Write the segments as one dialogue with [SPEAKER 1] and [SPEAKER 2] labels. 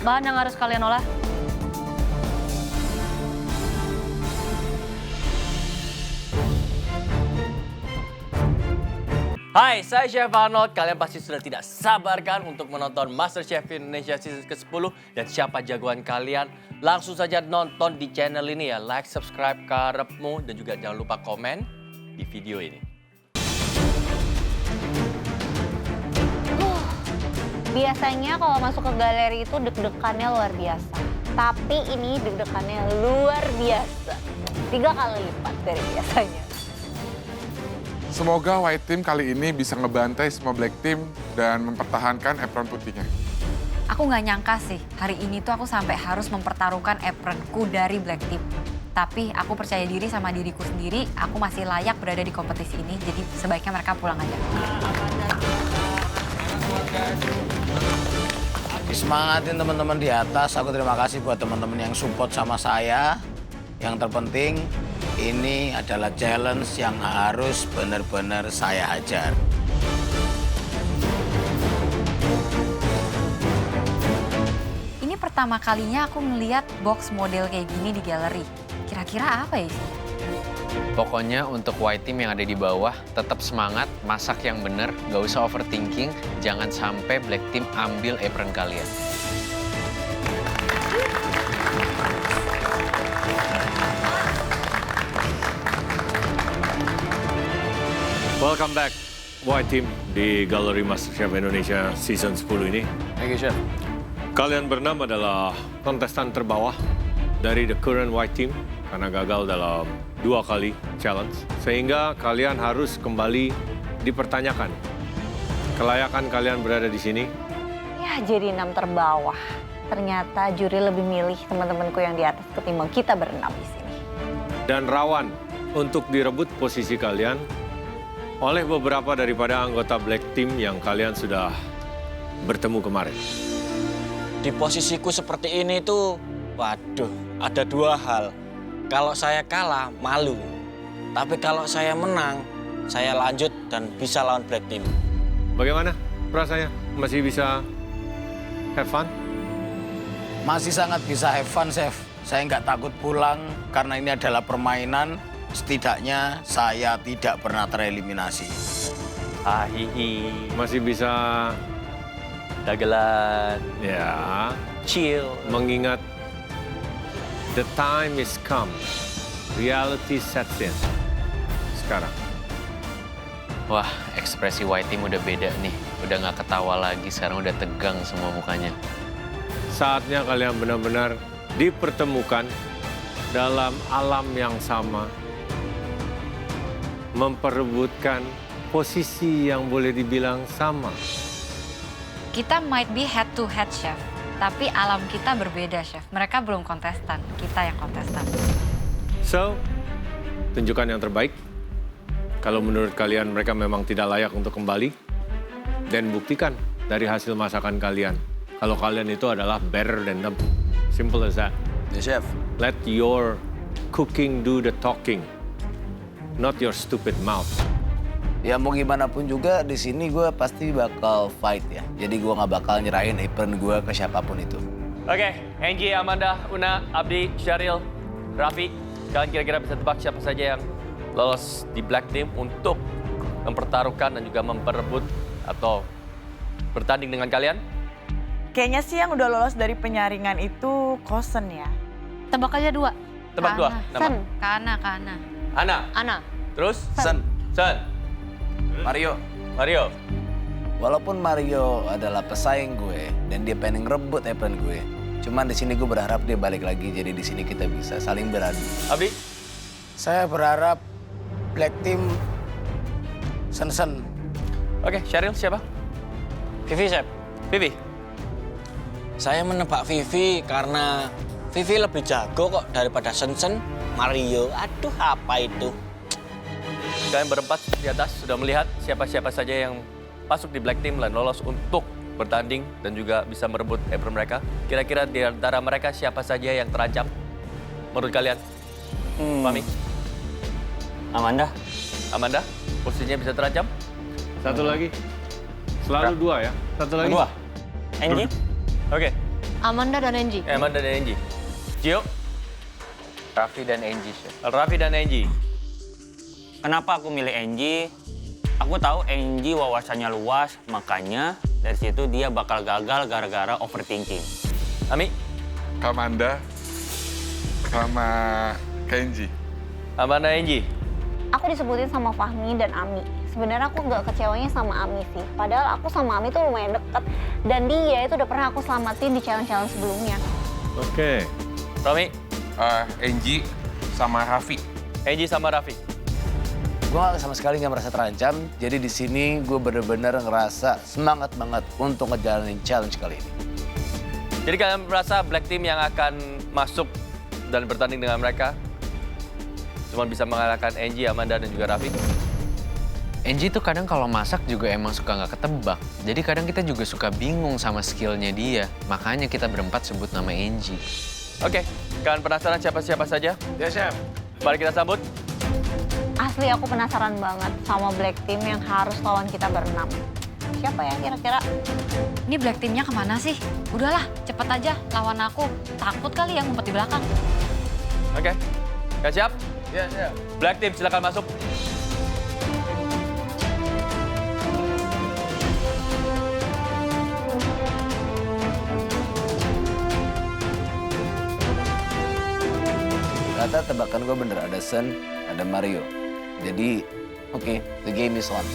[SPEAKER 1] bahan yang harus kalian olah.
[SPEAKER 2] Hai, saya Chef Arnold. Kalian pasti sudah tidak sabar kan untuk menonton MasterChef Indonesia season ke-10 dan siapa jagoan kalian? Langsung saja nonton di channel ini ya. Like, subscribe, karepmu, dan juga jangan lupa komen di video ini.
[SPEAKER 1] Biasanya kalau masuk ke galeri itu deg-degannya luar biasa. Tapi ini deg-degannya luar biasa. 3 kali lipat dari biasanya.
[SPEAKER 3] Semoga White Team kali ini bisa ngebantai semua Black Team dan mempertahankan apron putihnya.
[SPEAKER 4] Aku nggak nyangka sih, hari ini tuh aku sampai harus mempertaruhkan apronku dari Black Team. Tapi aku percaya diri sama diriku sendiri, aku masih layak berada di kompetisi ini, jadi sebaiknya mereka pulang aja.
[SPEAKER 5] Semangatin teman-teman di atas, aku terima kasih buat teman-teman yang support sama saya. Yang terpenting, ini adalah challenge yang harus benar-benar saya hajar.
[SPEAKER 4] Ini pertama kalinya aku ngeliat box model kayak gini di galeri. Kira-kira apa ya sih?
[SPEAKER 6] Pokoknya untuk white team yang ada di bawah, tetap semangat, masak yang bener, gak usah overthinking, jangan sampai black team ambil apron kalian.
[SPEAKER 7] Welcome back, White Team, di Galeri MasterChef Indonesia Season 10 ini.
[SPEAKER 2] Thank you, Chef.
[SPEAKER 7] Kalian bernama adalah kontestan terbawah dari the current White Team karena gagal dalam 2 kali challenge. Sehingga kalian harus kembali dipertanyakan. Kelayakan kalian berada di sini.
[SPEAKER 1] Ya jadi 6 terbawah. Ternyata juri lebih milih teman-temanku yang di atas ketimbang kita berenam di sini.
[SPEAKER 7] Dan rawan untuk direbut posisi kalian oleh beberapa daripada anggota Black Team yang kalian sudah bertemu kemarin.
[SPEAKER 5] Di posisiku seperti ini tuh, waduh, ada 2 hal. Kalau saya kalah, malu. Tapi kalau saya menang, saya lanjut dan bisa lawan Black Team.
[SPEAKER 7] Bagaimana perasaannya? Masih bisa have fun?
[SPEAKER 5] Masih sangat bisa have fun, Chef. Saya nggak takut pulang karena ini adalah permainan. Setidaknya saya tidak pernah tereliminasi.
[SPEAKER 2] Hahihi,
[SPEAKER 7] Masih bisa
[SPEAKER 2] dagelan,
[SPEAKER 7] ya
[SPEAKER 2] chill.
[SPEAKER 7] mengingat the time is come. Reality sets in. Sekarang.
[SPEAKER 6] Wah, ekspresi white team udah beda nih. Udah gak ketawa lagi, sekarang udah tegang semua mukanya.
[SPEAKER 7] Saatnya kalian benar-benar dipertemukan dalam alam yang sama. Memperebutkan posisi yang boleh dibilang sama.
[SPEAKER 4] Kita might be head to head, Chef. Tapi alam kita berbeda, Chef. Mereka belum kontestan, kita yang kontestan.
[SPEAKER 7] So, tunjukkan yang terbaik. Kalau menurut kalian mereka memang tidak layak untuk kembali, dan buktikan dari hasil masakan kalian. Kalau kalian itu adalah better than them. Simple as that.
[SPEAKER 5] Ya, Chef.
[SPEAKER 7] Let your cooking do the talking, not your stupid mouth.
[SPEAKER 5] Ya mau gimana pun juga di sini gue pasti bakal fight ya. Jadi gue nggak bakal nyerahin apron gue ke siapapun itu.
[SPEAKER 2] Oke, Angie, Amanda, Una, Abdi, Syaril, Raffi. Kalian kira-kira bisa tebak siapa saja yang lolos di Black Team untuk mempertaruhkan dan juga memperebut atau bertanding dengan kalian?
[SPEAKER 8] Kayaknya sih yang udah lolos dari penyaringan itu Kosen ya.
[SPEAKER 4] Tebak aja 2.
[SPEAKER 2] Tebak 2, nama.
[SPEAKER 1] Sen,
[SPEAKER 4] Kana.
[SPEAKER 2] Ana,
[SPEAKER 1] Ana,
[SPEAKER 2] terus?
[SPEAKER 5] Sen.
[SPEAKER 2] Sen,
[SPEAKER 5] Mario.
[SPEAKER 2] Mario.
[SPEAKER 5] Walaupun Mario adalah pesaing gue dan dia pengen ngerebut apron gue, cuman di sini gue berharap dia balik lagi. Jadi di sini kita bisa saling beradu.
[SPEAKER 2] Abdi,
[SPEAKER 5] Saya berharap Black Team Sen.
[SPEAKER 2] oke, Syaril siapa?
[SPEAKER 5] Vivi, Chef.
[SPEAKER 2] Vivi.
[SPEAKER 5] Saya menebak Vivi karena Vivi lebih jago kok daripada Sen. Mario, aduh apa itu?
[SPEAKER 2] Kalian berempat di atas sudah melihat siapa-siapa saja yang masuk di Black Team dan lolos untuk bertanding dan juga bisa merebut apron mereka. Kira-kira di antara mereka siapa saja yang terancam menurut kalian? Fahmi?
[SPEAKER 5] Amanda.
[SPEAKER 2] Amanda? Posisinya bisa terancam?
[SPEAKER 7] Satu lagi. Selalu 2 ya. Satu lagi.
[SPEAKER 5] Kedua. Angie.
[SPEAKER 2] Oke,
[SPEAKER 9] Amanda dan Angie.
[SPEAKER 2] Amanda dan Angie. Gio,
[SPEAKER 6] Raffi dan Angie, Chef.
[SPEAKER 2] Raffi dan Angie.
[SPEAKER 5] Kenapa aku milih Angie? Aku tahu Angie wawasannya luas, makanya dari situ dia bakal gagal gara-gara overthinking.
[SPEAKER 2] Ami,
[SPEAKER 3] Kamanda sama Kenji.
[SPEAKER 2] Amanda, Angie.
[SPEAKER 1] Aku disebutin sama Fahmi dan Ami. Sebenarnya aku nggak kecewanya sama Ami sih. Padahal aku sama Ami tuh lumayan deket. Dan dia itu udah pernah aku selamatin di challenge-challenge sebelumnya.
[SPEAKER 7] Oke.
[SPEAKER 2] Romi,
[SPEAKER 10] Angie sama Raffi.
[SPEAKER 2] Angie sama Raffi.
[SPEAKER 11] Gue sama sekali nggak merasa terancam, jadi di sini gue bener-bener ngerasa semangat banget untuk ngejalanin challenge kali ini.
[SPEAKER 2] Jadi kalian merasa Black Team yang akan masuk dan bertanding dengan mereka cuma bisa mengalahkan Angie, Amanda, dan juga Raffi?
[SPEAKER 6] Angie tuh kadang kalau masak juga emang suka nggak ketebak. Jadi kadang kita juga suka bingung sama skillnya dia. Makanya kita berempat sebut nama Angie.
[SPEAKER 2] Oke, kalian penasaran siapa-siapa saja?
[SPEAKER 10] Ya, Chef.
[SPEAKER 2] Mari kita sambut.
[SPEAKER 1] Asli aku penasaran banget sama Black Team yang harus lawan kita berenam. Siapa ya kira-kira?
[SPEAKER 4] Ini Black Team-nya kemana sih? Udahlah, cepet aja lawan aku. Takut kali yang ngumpet di belakang.
[SPEAKER 2] Oke, kalian siap?
[SPEAKER 10] Ya, Chef.
[SPEAKER 2] Black Team silakan masuk.
[SPEAKER 11] Ternyata tebakan gue bener, ada Sen, ada Mario. Jadi, oke, the game is on.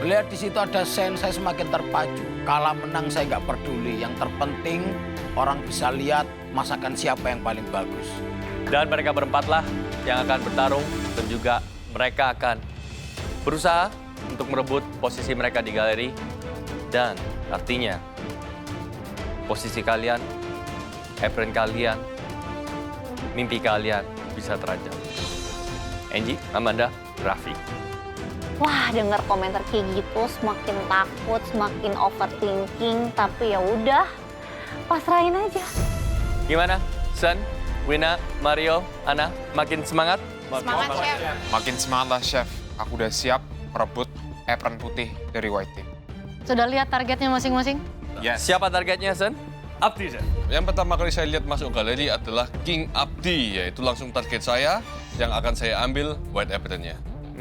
[SPEAKER 11] Melihat di situ ada Sen, saya semakin terpacu. Kalah menang saya nggak peduli. Yang terpenting orang bisa lihat masakan siapa yang paling bagus.
[SPEAKER 2] Dan mereka berempatlah yang akan bertarung dan juga mereka akan berusaha untuk merebut posisi mereka di galeri. Dan artinya posisi kalian, apron kalian, mimpi kalian bisa terancam. Angie, Amanda, Raffi.
[SPEAKER 1] Wah, dengar komentar kayak gitu semakin takut, semakin overthinking. Tapi ya udah, pasrahin aja.
[SPEAKER 2] Gimana? Sen, Wina, Mario, Ana, makin semangat?
[SPEAKER 9] Semangat, Chef.
[SPEAKER 10] Makin semangat lah, Chef. Aku udah siap merebut apron putih dari White Team.
[SPEAKER 9] Sudah lihat targetnya masing-masing?
[SPEAKER 10] Yes.
[SPEAKER 2] Siapa targetnya, Sen? Abdi, Sen.
[SPEAKER 12] Yang pertama kali saya lihat masuk galeri adalah King Abdi, yaitu langsung target saya yang akan saya ambil white apron-nya.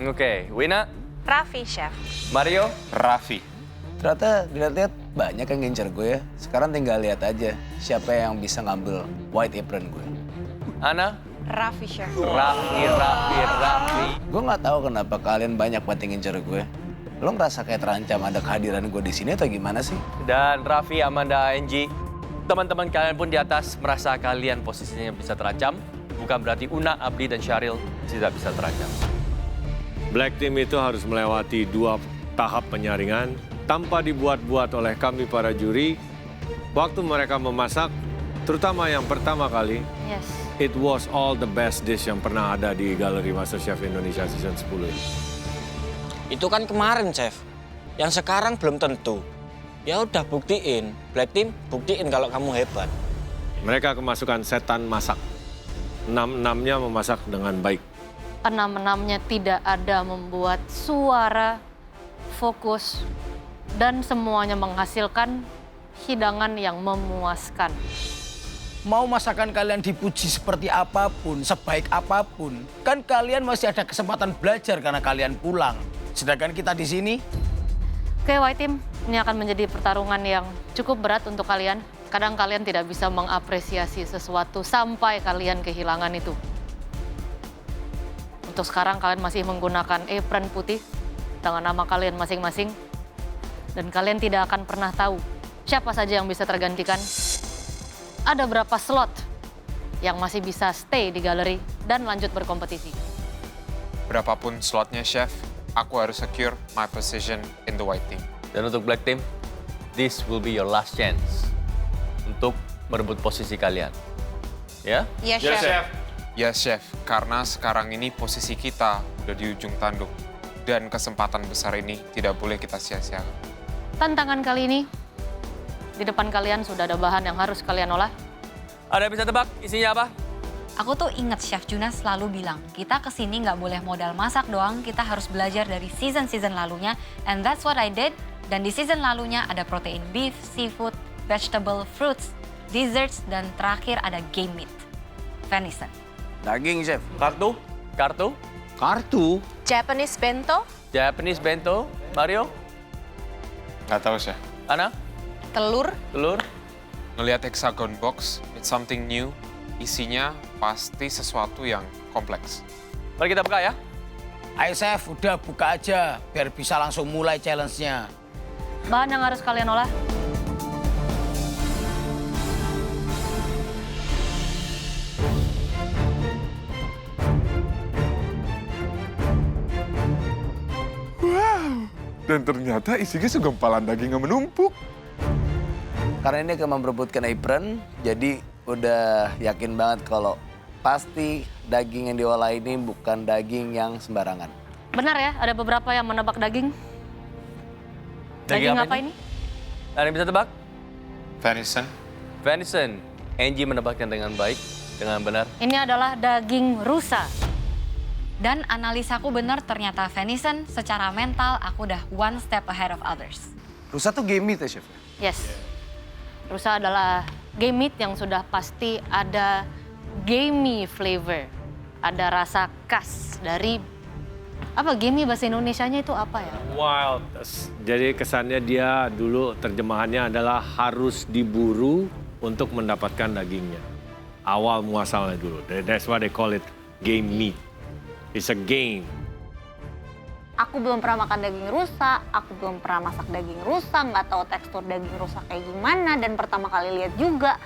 [SPEAKER 2] Oke, Wina,
[SPEAKER 8] Raffi, Chef.
[SPEAKER 2] Mario,
[SPEAKER 10] Raffi.
[SPEAKER 11] Ternyata dilihat-lihat banyak yang ngincer gue ya. Sekarang tinggal lihat aja siapa yang bisa ngambil white apron gue.
[SPEAKER 2] Ana,
[SPEAKER 8] Raffi, Chef.
[SPEAKER 2] Raffi.
[SPEAKER 11] Gue nggak tahu kenapa kalian banyak banget yang ngincer gue. Lo ngerasa kayak terancam ada kehadiran gue di sini atau gimana sih?
[SPEAKER 2] Dan Raffi, Amanda, Angie. Teman-teman kalian pun di atas merasa kalian posisinya bisa terancam. Bukan berarti Una, Abdi, dan Syaril tidak bisa terancam.
[SPEAKER 7] Black Team itu harus melewati 2 tahap penyaringan tanpa dibuat-buat oleh kami para juri. Waktu mereka memasak, terutama yang pertama kali,
[SPEAKER 9] Yes.
[SPEAKER 7] it was all the best dish yang pernah ada di Galeri MasterChef Indonesia Season 10 ini.
[SPEAKER 5] Itu kan kemarin, Chef. Yang sekarang belum tentu. Ya udah buktiin, Black Team buktiin kalau kamu hebat.
[SPEAKER 7] Mereka kemasukan setan masak. 6-6-nya memasak dengan baik.
[SPEAKER 9] 6-6-nya tidak ada membuat suara, fokus, dan semuanya menghasilkan hidangan yang memuaskan.
[SPEAKER 11] Mau masakan kalian dipuji seperti apapun, sebaik apapun, kan kalian masih ada kesempatan belajar karena kalian pulang. Sedangkan kita di sini,
[SPEAKER 9] Oke, White Team, ini akan menjadi pertarungan yang cukup berat untuk kalian. Kadang kalian tidak bisa mengapresiasi sesuatu sampai kalian kehilangan itu. Untuk sekarang kalian masih menggunakan apron putih dengan nama kalian masing-masing. Dan kalian tidak akan pernah tahu siapa saja yang bisa tergantikan. Ada berapa slot yang masih bisa stay di galeri dan lanjut berkompetisi.
[SPEAKER 10] Berapapun slotnya, Chef, aku harus secure my position in the White Team.
[SPEAKER 2] Dan untuk Black Team, this will be your last chance untuk merebut posisi kalian. Ya?
[SPEAKER 8] Iya, Chef.
[SPEAKER 10] Yes, Chef. Karena sekarang ini posisi kita udah di ujung tanduk. Dan kesempatan besar ini tidak boleh kita sia-siakan.
[SPEAKER 9] Tantangan kali ini, di depan kalian sudah ada bahan yang harus kalian olah.
[SPEAKER 2] Ada yang bisa tebak isinya apa?
[SPEAKER 4] Aku tuh inget Chef Juna selalu bilang, kita kesini nggak boleh modal masak doang, kita harus belajar dari season-season lalunya. And that's what I did. Dan di season lalunya ada protein beef, seafood, vegetable, fruits, desserts, dan terakhir ada game meat, venison.
[SPEAKER 11] Daging, Chef.
[SPEAKER 2] Kartu? Kartu?
[SPEAKER 11] Kartu?
[SPEAKER 1] Japanese bento,
[SPEAKER 2] Japanese bento. Mario?
[SPEAKER 10] Nggak tahu, Chef.
[SPEAKER 2] Ana?
[SPEAKER 1] telur,
[SPEAKER 2] Telur?
[SPEAKER 10] Ngelihat hexagon box, it's something new. Isinya pasti sesuatu yang kompleks.
[SPEAKER 2] Mari kita buka ya.
[SPEAKER 11] Ayo Chef, udah buka aja biar bisa langsung mulai challenge-nya.
[SPEAKER 9] Bahan yang harus kalian olah.
[SPEAKER 3] Wow, dan ternyata isinya segumpalan daging yang menumpuk.
[SPEAKER 13] Karena ini akan memperebutkan apron, jadi udah yakin banget kalau pasti daging yang diolah ini bukan daging yang sembarangan.
[SPEAKER 9] Benar ya, ada beberapa yang menebak daging. Daging apa ini?
[SPEAKER 2] Ada yang bisa tebak?
[SPEAKER 10] Venison.
[SPEAKER 2] Venison. Angie menebaknya dengan baik, dengan benar.
[SPEAKER 9] Ini adalah daging rusa.
[SPEAKER 4] Dan analisaku benar, ternyata venison secara mental aku udah one step ahead of others.
[SPEAKER 13] Rusa tuh game meat ya, Chef?
[SPEAKER 9] Yes. Rusa adalah game meat yang sudah pasti ada gamey flavor. Ada rasa khas dari, apa gamey bahasa Indonesianya itu apa ya?
[SPEAKER 7] Wild. Jadi kesannya dia dulu terjemahannya adalah harus diburu untuk mendapatkan dagingnya. Awal muasalnya dulu. That's why they call it game meat. It's a game.
[SPEAKER 1] Aku belum pernah makan daging rusa, aku belum pernah masak daging rusa, nggak tahu tekstur daging rusa kayak gimana, dan pertama kali lihat juga.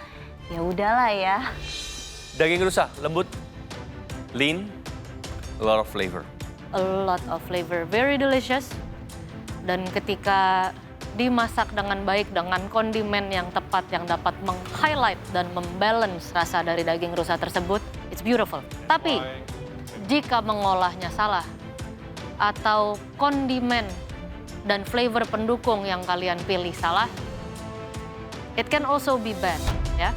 [SPEAKER 1] Ya udahlah ya.
[SPEAKER 2] Daging rusa, lembut, lean, a lot of flavor.
[SPEAKER 9] A lot of flavor, very delicious. Dan ketika dimasak dengan baik dengan kondimen yang tepat yang dapat meng-highlight dan membalance rasa dari daging rusa tersebut, it's beautiful. Tapi jika mengolahnya salah atau kondimen dan flavor pendukung yang kalian pilih salah, it can also be bad, ya.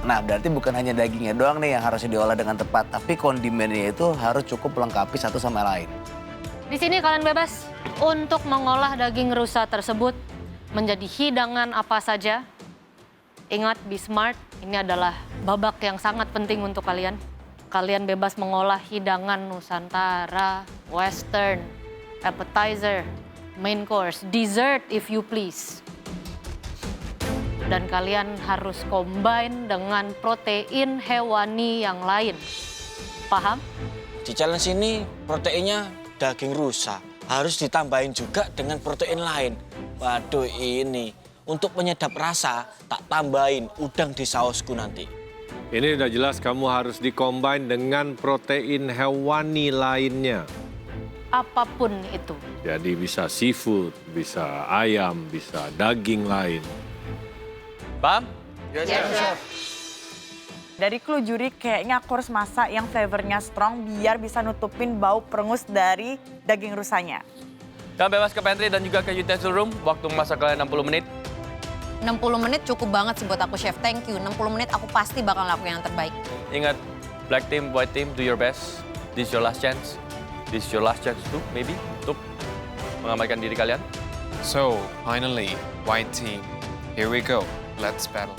[SPEAKER 13] Nah, berarti bukan hanya dagingnya doang nih yang harusnya diolah dengan tepat, tapi kondimennya itu harus cukup melengkapi satu sama lain.
[SPEAKER 9] Di sini kalian bebas untuk mengolah daging rusa tersebut menjadi hidangan apa saja. Ingat, be smart, ini adalah babak yang sangat penting untuk kalian. Kalian bebas mengolah hidangan Nusantara, Western, appetizer, main course, dessert if you please. Dan kalian harus combine dengan protein hewani yang lain. Paham?
[SPEAKER 5] Di challenge ini proteinnya daging rusa. Harus ditambahin juga dengan protein lain. Waduh, ini untuk penyedap rasa tak tambahin udang di sausku nanti.
[SPEAKER 7] Ini udah jelas kamu harus dikombin dengan protein hewani lainnya.
[SPEAKER 9] Apapun itu.
[SPEAKER 7] Jadi bisa seafood, bisa ayam, bisa daging lain.
[SPEAKER 2] Paham?
[SPEAKER 8] Yes, Chef. Dari clue juri kayaknya aku harus masak yang flavornya strong biar bisa nutupin bau perengus dari daging rusanya.
[SPEAKER 2] Kalian bebas ke pantry dan juga ke utensil room. Waktu masak kalian 60 menit.
[SPEAKER 14] 60 menit cukup banget sih buat aku, Chef. Thank you. 60 menit aku pasti bakal lakuin yang terbaik.
[SPEAKER 2] Ingat, black team, white team, do your best. This is your last chance. This is your last chance too, maybe, untuk mengamalkan diri kalian.
[SPEAKER 10] So, finally, white team, here we go. Let's battle.